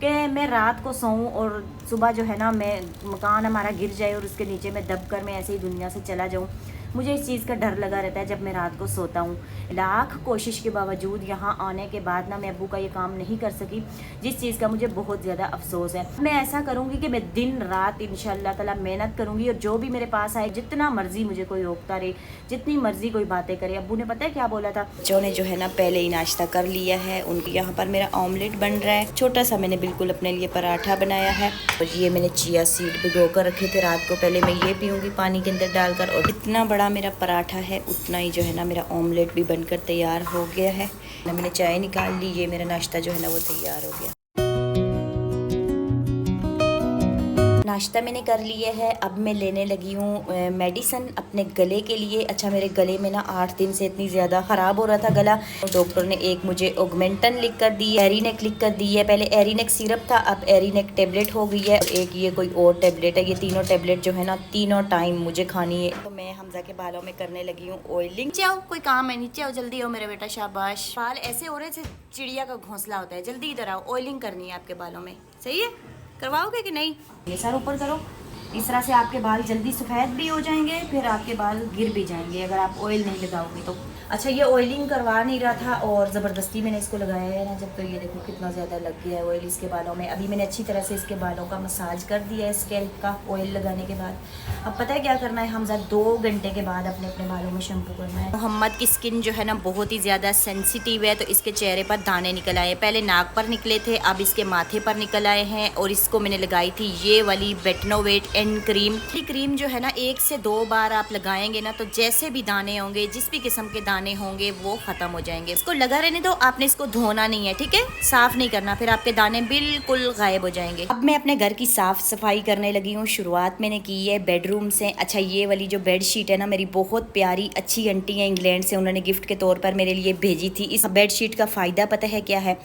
कि मैं रात को सोऊं और सुबह जो है ना मैं मकान हमारा गिर जाए और उसके नीचे मैं दब कर मैं ऐसे ही दुनिया से चला जाऊं। मुझे इस चीज़ का डर लगा रहता है जब मैं रात को सोता हूँ। लाख कोशिश के बावजूद यहाँ आने के बाद ना मैं अब्बू का ये काम नहीं कर सकी, जिस चीज़ का मुझे बहुत ज़्यादा अफसोस है। मैं ऐसा करूँगी कि मैं दिन रात इंशाअल्लाह ताला मेहनत करूँगी और जो भी मेरे पास आए, जितना मर्जी मुझे कोई रोकता रहे, जितनी मर्जी कोई बातें करे। अब्बू ने पता है क्या बोला था, बच्चों ने जो है ना पहले ही नाश्ता कर लिया है, उनके यहाँ पर मेरा ऑमलेट बन रहा है। छोटा सा मैंने बिल्कुल अपने लिए पराठा बनाया है और ये मैंने चिया सीड भिगो कर रखे थे रात को, पहले मैं ये पीऊँगी पानी के अंदर डालकर। और इतना बड़ा मेरा पराठा है उतना ही जो है ना मेरा ऑमलेट भी बनकर तैयार हो गया है। मैंने चाय निकाल ली, ये मेरा नाश्ता जो है ना वो तैयार हो गया। नाश्ता मैंने कर लिया है। अब मैं लेने लगी हूँ मेडिसिन अपने गले के लिए। अच्छा, मेरे गले में ना 8 दिन से इतनी ज़्यादा ख़राब हो रहा था गला, तो डॉक्टर ने एक मुझे ऑगमेंटन लिख कर दी है, एरिनेक लिख कर दी है। पहले एरिनेक सिरप था, अब एरिनेक टेबलेट हो गई है, और एक ये कोई और टेबलेट है। ये तीनों टेबलेट जो है ना तीनों टाइम मुझे खानी है। तो मैं हमजा के बालों में करने लगी हूँ ऑयलिंग। नीचे आओ, कोई काम है, नीचे आओ, जल्दी आओ मेरे बेटा, शाबाश। बाल ऐसे हो रहे थे चिड़िया का घोंसला होता है, जल्दी इधर आओ, ऑयलिंग करनी है आपके बालों में। सही है, करवाओगे कि नहीं? ये सर ऊपर करो, इस तरह से आपके बाल जल्दी सफ़ेद भी हो जाएंगे, फिर आपके बाल गिर भी जाएंगे अगर आप ऑयल नहीं लगाओगे तो। अच्छा, ये ऑयलिंग करवा नहीं रहा था और ज़बरदस्ती मैंने इसको लगाया है ना जब, तो ये देखो कितना ज़्यादा लग गया है ऑयल इसके बालों में। अभी मैंने अच्छी तरह से इसके बालों का मसाज कर दिया है स्कैल्प का ऑयल लगाने के बाद। अब पता है क्या करना है हमजा, 2 घंटे के बाद अपने अपने बालों में शैम्पू करना है। मोहम्मद की स्किन जो है ना बहुत ही ज़्यादा सेंसिटिव है, तो इसके चेहरे पर दाने निकल आए। पहले नाक पर निकले थे, अब इसके माथे पर निकल आए हैं। और इसको मैंने लगाई थी ये वाली बेटनोवेट एंड क्रीम जो है ना 1 से 2 बार आप लगाएंगे ना, तो जैसे भी दाने होंगे, जिस भी किस्म के दाने होंगे वो खत्म हो जाएंगे। इसको लगा रहने दो, आपने इसको धोना नहीं है, ठीक है, साफ नहीं करना, फिर आपके दाने बिल्कुल गायब हो जाएंगे। अब मैं अपने घर की साफ सफाई करने लगी हूँ। शुरुआत मैंने की है बेडरूम से। अच्छा, ये वाली जो बेड शीट है ना मेरी बहुत प्यारी अच्छी आंटी है इंग्लैंड से, उन्होंने गिफ्ट के तौर पर मेरे लिए भेजी थी। इस बेड शीट का फ़ायदा पता है क्या है?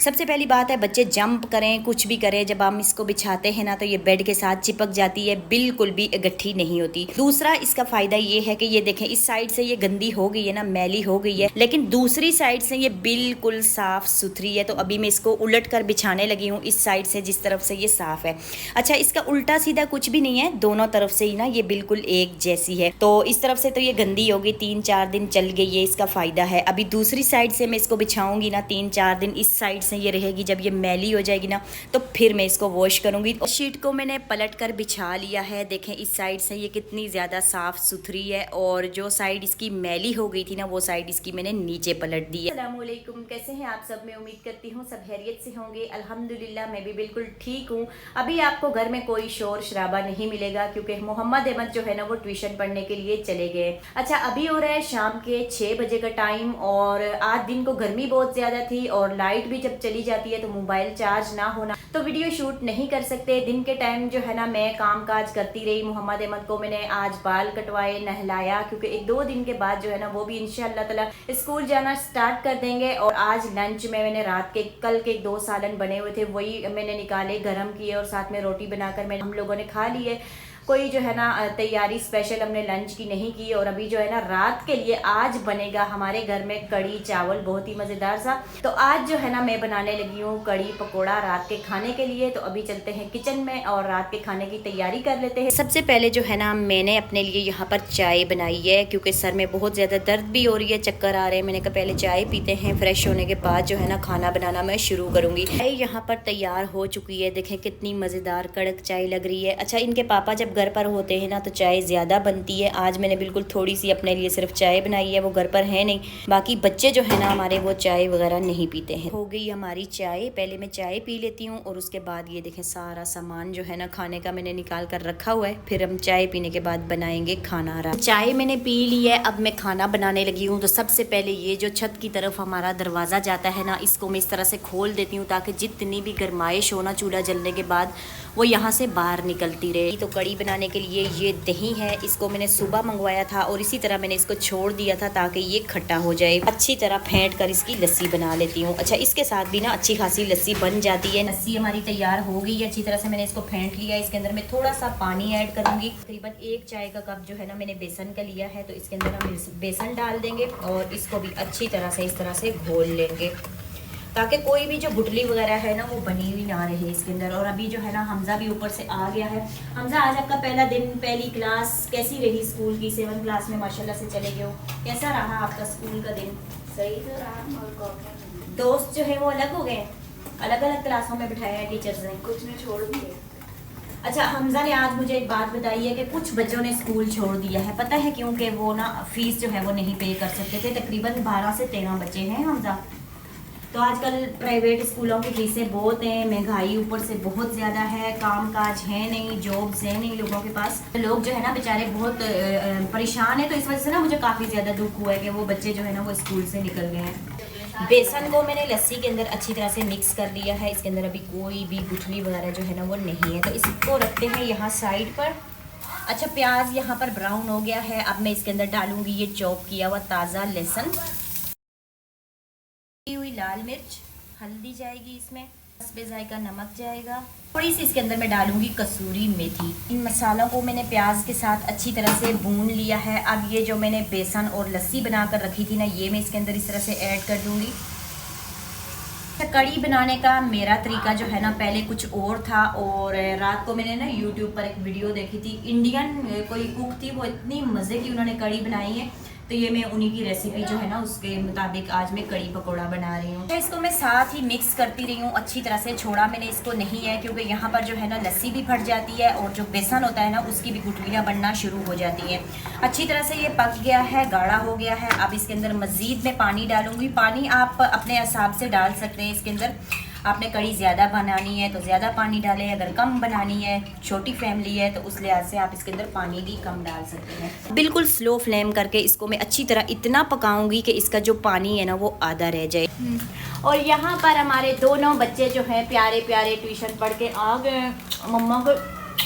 सबसे पहली बात है, बच्चे जंप करें कुछ भी करें, जब हम इसको बिछाते हैं ना तो ये बेड के साथ चिपक जाती है, बिल्कुल भी गट्ठी नहीं होती। दूसरा इसका फायदा ये है कि ये देखें, इस साइड से ये गंदी हो गई है ना, मैली हो गई है, लेकिन दूसरी साइड से ये बिल्कुल साफ सुथरी है। तो अभी मैं इसको उलट कर बिछाने लगी हूँ इस साइड से, जिस तरफ से ये साफ है। अच्छा, इसका उल्टा सीधा कुछ भी नहीं है, दोनों तरफ से ही ना ये बिल्कुल एक जैसी है। तो इस तरफ से तो ये गंदी होगी, 3-4 दिन चल गई, ये इसका फायदा है। अभी दूसरी साइड से मैं इसको बिछाऊंगी ना 3-4 दिन, इस साइड से ये रहेगी। जब ये मैली हो जाएगी ना तो फिर मैं इसको वॉश करूंगी। शीट को मैंने पलट कर बिछा लिया है। देखें इस साइड से ये कितनी ज़्यादा साफ़ सुथरी है, और जो साइड इसकी मैली हो गई थी ना वो साइड इसकी मैंने नीचे पलट दी है। अस्सलामुअलैकुम, कैसे हैं आप सब? मैं उम्मीद करती हूँ सब खैरियत से होंगे। अल्हम्दुलिल्लाह मैं भी बिल्कुल ठीक हूँ। अभी आपको घर में कोई शोर शराबा नहीं मिलेगा क्योंकि मोहम्मद अहमद जो है ना वो ट्यूशन पढ़ने के लिए चले गए। अच्छा, अभी हो रहा है शाम के 6 बजे का टाइम, और आज दिन को गर्मी बहुत ज़्यादा थी और लाइट भी जब चली जाती है तो मोबाइल चार्ज ना होना तो वीडियो शूट नहीं कर सकते। दिन के टाइम जो है ना मैं काम काज करती रही। मोहम्मद अहमद को मैंने आज बाल कटवाए, नहलाया, क्योंकि 1-2 दिन के बाद जो है ना वो भी इंशाअल्लाह ताला स्कूल जाना स्टार्ट कर देंगे। और आज लंच में मैंने रात के कल के 2 सालन बने हुए थे, वही मैंने निकाले, गर्म किए और साथ में रोटी बनाकर हम लोगों ने खा ली है। कोई जो है ना तैयारी स्पेशल हमने लंच की नहीं की। और अभी जो है ना रात के लिए आज बनेगा हमारे घर में कड़ी चावल, बहुत ही मज़ेदार सा। तो आज जो है ना मैं बनाने लगी हूँ कड़ी पकोड़ा रात के खाने के लिए। तो अभी चलते हैं किचन में और रात के खाने की तैयारी कर लेते हैं। सबसे पहले जो है ना मैंने अपने लिए यहाँ पर चाय बनाई है, क्योंकि सर में बहुत ज़्यादा दर्द भी हो रही है, चक्कर आ रहे हैं। मैंने कहा पहले चाय पीते हैं, फ्रेश होने के बाद जो है ना खाना बनाना मैं शुरू करूँगी। चाय यहाँ पर तैयार हो चुकी है, देखें कितनी मज़ेदार कड़क चाय लग रही है। अच्छा, इनके पापा जब घर पर होते हैं ना तो चाय ज़्यादा बनती है। आज मैंने बिल्कुल थोड़ी सी अपने लिए सिर्फ चाय बनाई है, वो घर पर है नहीं। बाकी बच्चे जो है ना हमारे वो चाय वगैरह नहीं पीते हैं। हो गई हमारी चाय, पहले मैं चाय पी लेती हूँ और उसके बाद ये देखें सारा सामान जो है ना खाने का मैंने निकाल कर रखा हुआ है। फिर हम चाय पीने के बाद बनाएंगे खाना। चाय मैंने पी ली है, अब मैं खाना बनाने लगी हूँ। तो सबसे पहले ये जो छत की तरफ हमारा दरवाज़ा जाता है ना, इसको मैं इस तरह से खोल देती हूँ ताकि जितनी भी गर्माइश हो ना चूल्हा जलने के बाद वो यहाँ से बाहर निकलती रहे। तो कड़ी बनाने के लिए ये दही है, इसको मैंने सुबह मंगवाया था और इसी तरह मैंने इसको छोड़ दिया था ताकि ये खट्टा हो जाए। अच्छी तरह फेंट कर इसकी लस्सी बना लेती हूँ। अच्छा, इसके साथ भी ना अच्छी खासी लस्सी बन जाती है। लस्सी हमारी तैयार हो गई है, अच्छी तरह से मैंने इसको फेंट लिया। इसके अंदर मैं थोड़ा सा पानी ऐड करूँगी, तकरीबन 1 चाय का कप जो है ना मैंने बेसन का लिया है। तो इसके अंदर हम बेसन डाल देंगे और इसको भी अच्छी तरह से इस तरह से घोल लेंगे। ताकि कोई भी जो गुठली वगैरह है ना वो बनी हुई ना रहे इसके अंदर। और अभी जो है ना हमजा भी ऊपर से आ गया है। हमजा, आज आपका पहला दिन, पहली क्लास कैसी रही स्कूल की? 7th क्लास में माशाल्लाह से चले गए हो, कैसा रहा आपका स्कूल का दिन? सही तो रहा। और दोस्त जो है वो अलग हो गए, अलग अलग क्लासों में बिठाया है टीचर्स ने? कुछ ने छोड़ दिए। अच्छा, हमजा ने आज मुझे एक बात बताई है कि कुछ बच्चों ने स्कूल छोड़ दिया है। पता है क्यों? कि वो ना फीस जो है वो नहीं पे कर सकते थे। तकरीबन 12 से 13 बच्चे हैं हमजा। तो आजकल प्राइवेट स्कूलों की फीसें बहुत हैं, महंगाई ऊपर से बहुत ज़्यादा है, काम काज है नहीं, जॉब्स है नहीं लोगों के पास। तो लोग जो है ना बेचारे बहुत परेशान है। तो इस वजह से ना मुझे काफ़ी ज़्यादा दुख हुआ है कि वो बच्चे जो है ना वो स्कूल से निकल गए हैं। बेसन को मैंने लस्सी के अंदर अच्छी तरह से मिक्स कर लिया है। इसके अंदर अभी कोई भी गुठली वगैरह जो है ना वो नहीं है। तो इसको रखते हैं यहाँ साइड पर। अच्छा, प्याज यहाँ पर ब्राउन हो गया है। अब मैं इसके अंदर डालूंगी ये चॉप किया हुआ ताज़ा लहसुन, हुई लाल मिर्च, हल्दी जाएगी इसमें, जाएगा नमक जाएगा, थोड़ी सी इसके अंदर मैं डालूंगी कसूरी मेथी। इन मसालों को मैंने प्याज के साथ अच्छी तरह से भून लिया है। अब ये जो मैंने बेसन और लस्सी बनाकर रखी थी ना, ये मैं इसके अंदर इस तरह से ऐड कर दूंगी। कड़ी बनाने का मेरा तरीका जो है ना पहले कुछ और था, और रात को मैंने ना यूट्यूब पर एक वीडियो देखी थी, इंडियन कोई कुक थी, वो इतनी मज़े की उन्होंने कड़ी बनाई है। तो ये मैं उन्हीं की रेसिपी जो है ना उसके मुताबिक आज मैं कड़ी पकौड़ा बना रही हूँ। तो इसको मैं साथ ही मिक्स करती रही हूँ अच्छी तरह से। छोड़ा मैंने इसको नहीं है क्योंकि यहाँ पर जो है ना लस्सी भी फट जाती है और जो बेसन होता है ना उसकी भी गुठलियाँ बनना शुरू हो जाती हैं। अच्छी तरह से ये पक गया है, गाढ़ा हो गया है। अब इसके अंदर मज़ीद मैं पानी डालूँगी। पानी आप अपने हिसाब से डाल सकते हैं। इसके अंदर आपने कड़ी ज़्यादा बनानी है तो ज़्यादा पानी डालें, अगर कम बनानी है, छोटी फैमिली है तो उस लिहाज से आप इसके अंदर पानी भी कम डाल सकते हैं। बिल्कुल स्लो फ्लेम करके इसको मैं अच्छी तरह इतना पकाऊंगी कि इसका जो पानी है ना वो आधा रह जाए। और यहाँ पर हमारे दोनों बच्चे जो हैं प्यारे प्यारे ट्यूशन पढ़ के आ गए। मम्मा को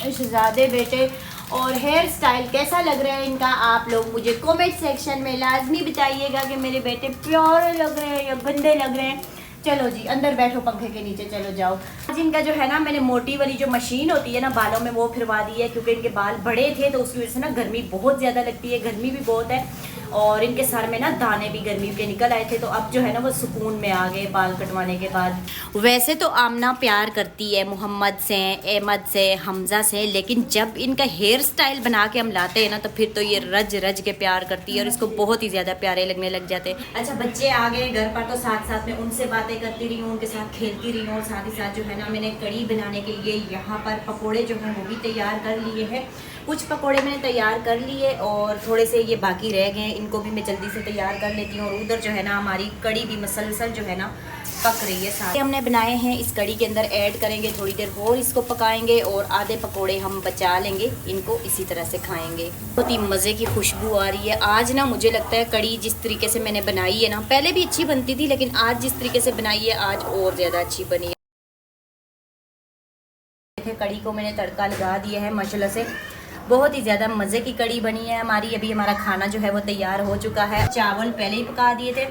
शहजादे बेटे। और हेयर स्टाइल कैसा लग रहा है इनका, आप लोग मुझे कमेंट सेक्शन में लाजमी बताइएगा कि मेरे बेटे प्यारे लग रहे हैं या गंदे लग रहे हैं। चलो जी अंदर बैठो पंखे के नीचे, चलो जाओ। आज इनका जो है ना मैंने मोटी वाली जो मशीन होती है ना बालों में वो फिरवा दी है, क्योंकि इनके बाल बड़े थे तो उसकी वजह से ना गर्मी बहुत ज़्यादा लगती है, गर्मी भी बहुत है और इनके सर में ना दाने भी गर्मी के निकल आए थे। तो अब जो है ना वो सुकून में आ गए बाल कटवाने के बाद। वैसे तो आमना प्यार करती है मोहम्मद से, अहमद से, हमजा से, लेकिन जब इनका हेयर स्टाइल बना के हम लाते हैं ना तो फिर तो ये रज रज के प्यार करती है और इसको बहुत ही ज़्यादा प्यारे लगने लग जाते हैं। अच्छा, बच्चे आ गए घर पर तो साथ साथ में उनसे बातें करती रही हूँ, उनके साथ खेलती रही हूँ और साथ ही साथ जो है ना मैंने कड़ी बनाने के लिए यहाँ पर पकोड़े जो हैं वो भी तैयार कर लिए हैं। कुछ पकोड़े मैंने तैयार कर लिए और थोड़े से ये बाकी रह गए, इनको भी मैं जल्दी से तैयार कर लेती हूँ। और उधर जो है ना हमारी कड़ी भी मसलसल जो है ना पक रही है। साथ हमने बनाए हैं इस कड़ी के अंदर ऐड करेंगे, थोड़ी देर और इसको पकाएंगे और आधे पकोड़े हम बचा लेंगे, इनको इसी तरह से खाएंगे। बहुत ही मज़े की खुशबू आ रही है आज ना। मुझे लगता है कड़ी जिस तरीके से मैंने बनाई है ना, पहले भी अच्छी बनती थी लेकिन आज जिस तरीके से बनाई है आज और ज़्यादा अच्छी बनी है। कड़ी को मैंने तड़का लगा दिया है माशाल्लाह से, बहुत ही ज़्यादा मज़े की कड़ी बनी है हमारी। अभी हमारा खाना जो है वो तैयार हो चुका है। चावल पहले ही पका दिए थे,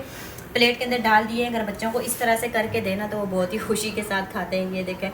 प्लेट के अंदर डाल दिए। अगर बच्चों को इस तरह से करके देना तो वो बहुत ही खुशी के साथ खाते हैं। ये देखें,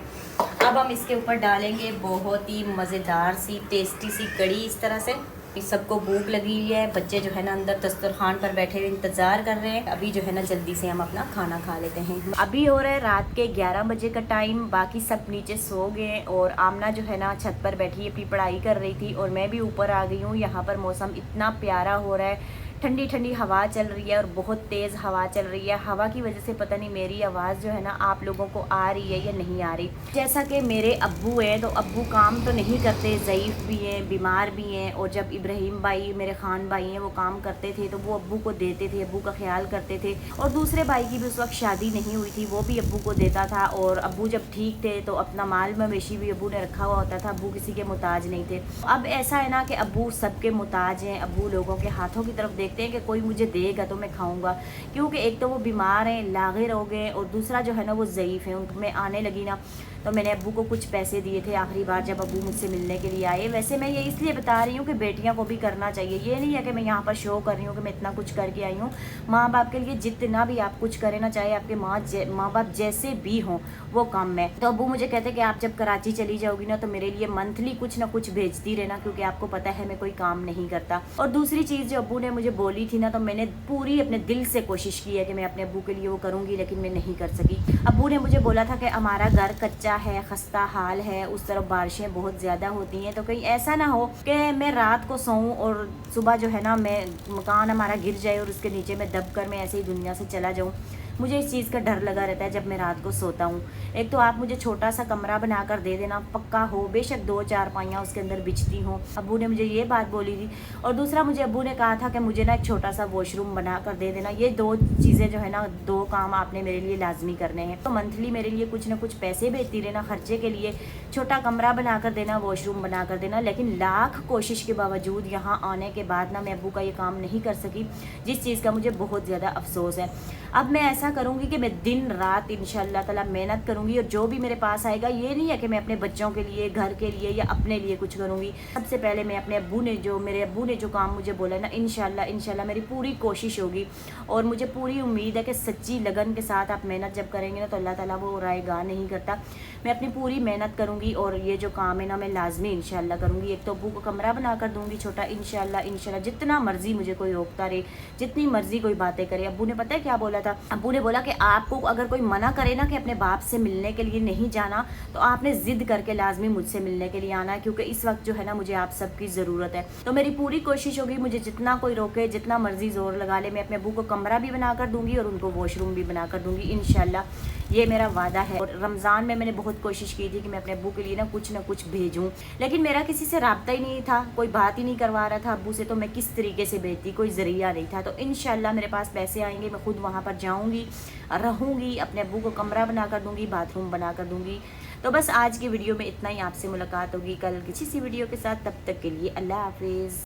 अब हम इसके ऊपर डालेंगे बहुत ही मज़ेदार सी टेस्टी सी कड़ी। इस तरह से सबको भूख लगी हुई है, बच्चे जो है ना अंदर दस्तरखान पर बैठे हुए इंतज़ार कर रहे हैं। अभी जो है ना जल्दी से हम अपना खाना खा लेते हैं। अभी हो रहा है रात के 11 बजे का टाइम, बाकी सब नीचे सो गए और आमना जो है ना छत पर बैठी अपनी पढ़ाई कर रही थी और मैं भी ऊपर आ गई हूँ। यहाँ पर मौसम इतना प्यारा हो रहा है, ठंडी ठंडी हवा चल रही है और बहुत तेज़ हवा चल रही है। हवा की वजह से पता नहीं मेरी आवाज़ जो है ना आप लोगों को आ रही है या नहीं आ रही। जैसा कि मेरे अब्बू हैं तो अब्बू काम तो नहीं करते, ज़ईफ़ भी हैं, बीमार भी हैं। और जब इब्राहिम भाई मेरे खान भाई हैं वो काम करते थे तो वो अब्बू को देते थे, अब्बू का ख्याल करते थे। और दूसरे भाई की भी उस वक्त शादी नहीं हुई थी, वो भी अब्बू को देता था। और अब्बू जब ठीक थे तो अपना माल मवेशी भी अब्बू ने रखा हुआ होता था, अब्बू किसी के मुताज नहीं थे। अब ऐसा है ना कि अब्बू सबके मुताज हैं, अब्बू लोगों के हाथों की तरफ देखते हैं कि कोई मुझे देगा तो मैं खाऊंगा, क्योंकि एक तो वो बीमार हैं, लागिर हो गए और दूसरा जो है ना वो ज़ईफ़ हैं। उनमें आने लगी ना तो मैंने अब्बू को कुछ पैसे दिए थे आखिरी बार जब अब्बू मुझसे मिलने के लिए आए। वैसे मैं ये इसलिए बता रही हूँ कि बेटियाँ को भी करना चाहिए, ये नहीं है कि मैं यहाँ पर शो कर रही हूँ कि मैं इतना कुछ करके आई हूँ। माँ बाप के लिए जितना भी आप कुछ करें ना, चाहे आपके माँ बाप जैसे भी हों, वो काम है। तो अब्बू मुझे कहते कि आप जब कराची चली जाओगी ना तो मेरे लिए मंथली कुछ ना कुछ भेजती रहना, क्योंकि आपको पता है मैं कोई काम नहीं करता। और दूसरी चीज़ जो अब्बू ने मुझे बोली थी ना, तो मैंने पूरी अपने दिल से कोशिश की है कि मैं अपने अब्बू के लिए वो करूँगी, लेकिन मैं नहीं कर सकी। अब्बू ने मुझे बोला था कि हमारा घर कच्चा है, खस्ता हाल है, उस तरफ बारिशें बहुत ज़्यादा होती हैं, तो कहीं ऐसा ना हो कि मैं रात को सोऊं और सुबह जो है ना मैं मकान हमारा गिर जाए और उसके नीचे मैं दब कर मैं ऐसे ही दुनिया से चला जाऊं। मुझे इस चीज़ का डर लगा रहता है जब मैं रात को सोता हूँ। एक तो आप मुझे छोटा सा कमरा बना कर दे देना, पक्का हो, बेशक 2 चारपाइयाँ उसके अंदर बिछती हों। अब्बू ने मुझे ये बात बोली थी। और दूसरा मुझे अब्बू ने कहा था कि मुझे ना एक छोटा सा वॉशरूम बना कर दे देना। ये 2 चीज़ें जो है ना, 2 काम आपने मेरे लिए लाजमी करने हैं। तो मंथली मेरे लिए कुछ ना कुछ पैसे भेजती रहना खर्चे के लिए, छोटा कमरा बना कर देना, वॉशरूम बना कर देना। लेकिन लाख कोशिश के बावजूद यहाँ आने के बाद ना मैं अब्बू का ये काम नहीं कर सकी, जिस चीज़ का मुझे बहुत ज़्यादा अफसोस है। अब मैं ऐसा करूँगी कि मैं दिन रात इंशाअल्लाह ताला मेहनत करूँगी, और जो भी मेरे पास आएगा, ये नहीं है कि मैं अपने बच्चों के लिए, घर के लिए या अपने लिए कुछ करूँगी। सबसे पहले मैं अपने मेरे अब्बू ने जो काम मुझे बोला ना, इंशाअल्लाह मेरी पूरी कोशिश होगी। और मुझे पूरी उम्मीद है कि सच्ची लगन के साथ आप मेहनत जब करेंगे ना, तो अल्लाह ताला वो रायगा नहीं करता। मैं अपनी पूरी मेहनत करूँगी और ये जो काम है ना, मैं लाजमी इंशाअल्लाह करूँगी। एक तो अब्बू को कमरा बना कर दूँगी छोटा, इंशाअल्लाह जितना मर्जी मुझे कोई रोकता रहे, जितनी मर्जी कोई बातें करे। अब्बू ने पता है क्या बोला था? अब्बू ने बोला कि आपको अगर कोई मना करे ना कि अपने बाप से मिलने के लिए नहीं जाना, तो आपने जिद करके लाजमी मुझसे मिलने के लिए आना है, क्योंकि इस वक्त जो है ना मुझे आप सबकी ज़रूरत है। तो मेरी पूरी कोशिश होगी, मुझे जितना कोई रोके, जितना मर्जी ज़ोर लगा ले, मैं अपने अब्बू को कमरा भी बना कर दूँगी और उनको वॉशरूम भी बना कर दूँगी इंशाअल्लाह। ये मेरा वादा है। और रमज़ान में मैंने बहुत कोशिश की थी कि मैं अपने अब्बू के लिए ना कुछ भेजूँ, लेकिन मेरा किसी से राब्ता ही नहीं था, कोई बात ही नहीं करवा रहा था अब्बू से, तो मैं किस तरीके से भेजती, कोई ज़रिया नहीं था। तो इंशाअल्लाह मेरे पास पैसे आएंगे, मैं खुद वहाँ पर जाऊँगी, रहूँगी, अपने अब्बू को कमरा बना कर दूँगी, बाथरूम बना कर दूँगी। तो बस आज की वीडियो में इतना ही। आपसे मुलाकात होगी कल किसी वीडियो के साथ, तब तक के लिए अल्लाह हाफिज़।